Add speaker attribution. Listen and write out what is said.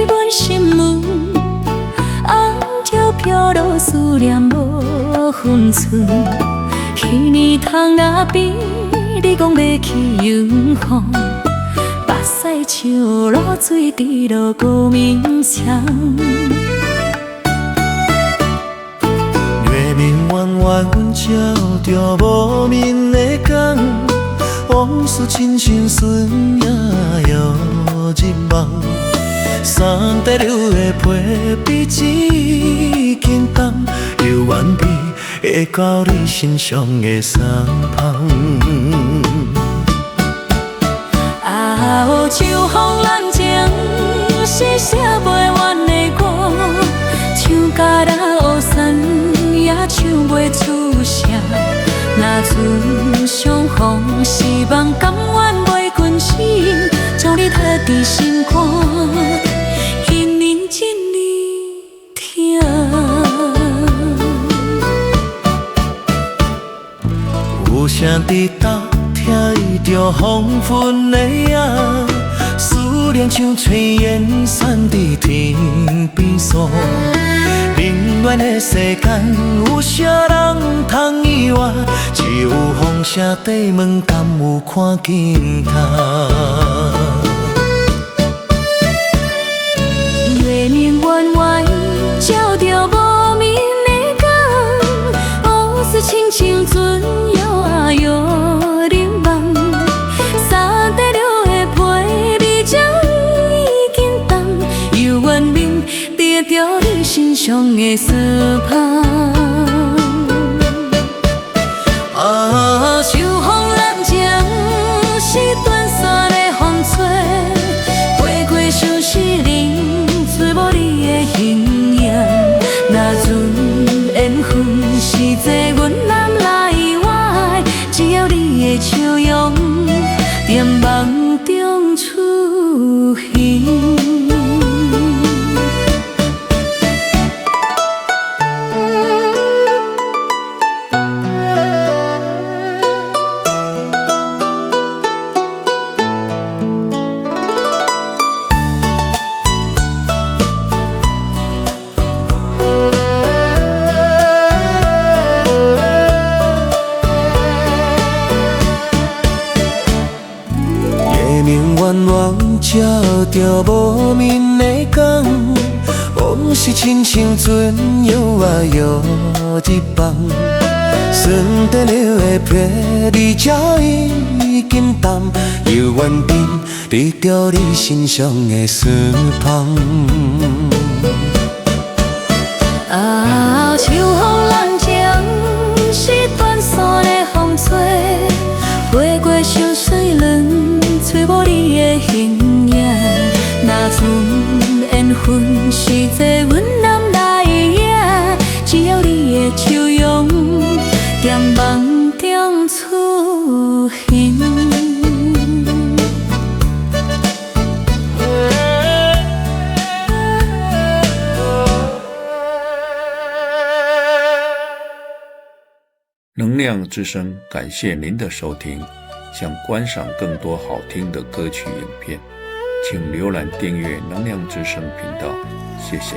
Speaker 1: 阮心门，红潮飘落思念无分寸。去年窗仔边，你讲要去永丰，目屎像露水滴落高明墙。
Speaker 2: 月明圆圆照着无眠的港，往事亲像船影摇入梦。三块流的皮比一斤重，犹原比会到你身上的三旁。
Speaker 1: 黑秋风冷情，是写不完的歌，唱甲咱乌山也唱袂出声。若船相逢，希望甘愿袂困醒，将你贴伫心肝，一年一年听。
Speaker 2: 有声伫斗听着黄昏的影，思念像炊烟散伫天边扫。冷暖的世间，有啥人通意我？只有风声底问，敢有看见他？
Speaker 1: 月明圆圆照着无眠的港，乌丝青青船摇啊摇入梦。三块流的皮比将已经重，犹原铭得着你身上的丝旁。秋风冷情是短线的风吹，飞过相思林，找无你的形影。若船缘分是坐阮南来外，只要你的笑容，在梦中出现。
Speaker 2: 圆圆照着无眠的港，往事亲像船摇啊摇入梦。酸得流的皮，你早已经淡，犹原沉得着你身上的丝旁。
Speaker 1: 秋风冷情是短线的风吹，飞过相思轮，找无你的形影。若船缘分是坐阮南来影，只要你的笑容，在梦中出现。
Speaker 3: 能量之声，感谢您的收听。想观赏更多好听的歌曲影片，请浏览订阅能量之声频道，谢谢。